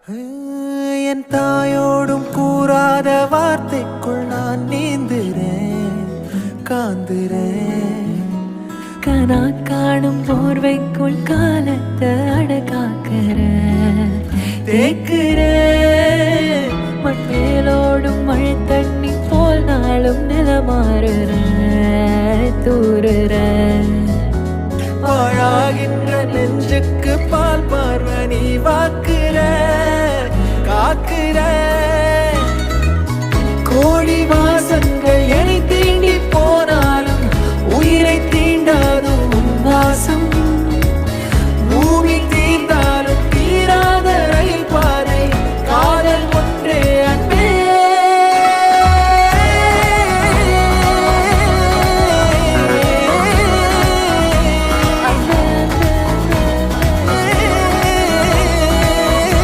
என் தாயோடும் கூறாத வார்த்தைக்குள் நான் நீந்துறேன் காந்துறேன். கனா காணும் போர்வைக்குள் காலத்தை அடக்காக்குற தேக்குறேன். மண்ணேலோடும் மழை தண்ணி போல் நாளும் நிலமாறுற தூறுற பாழாகின்ற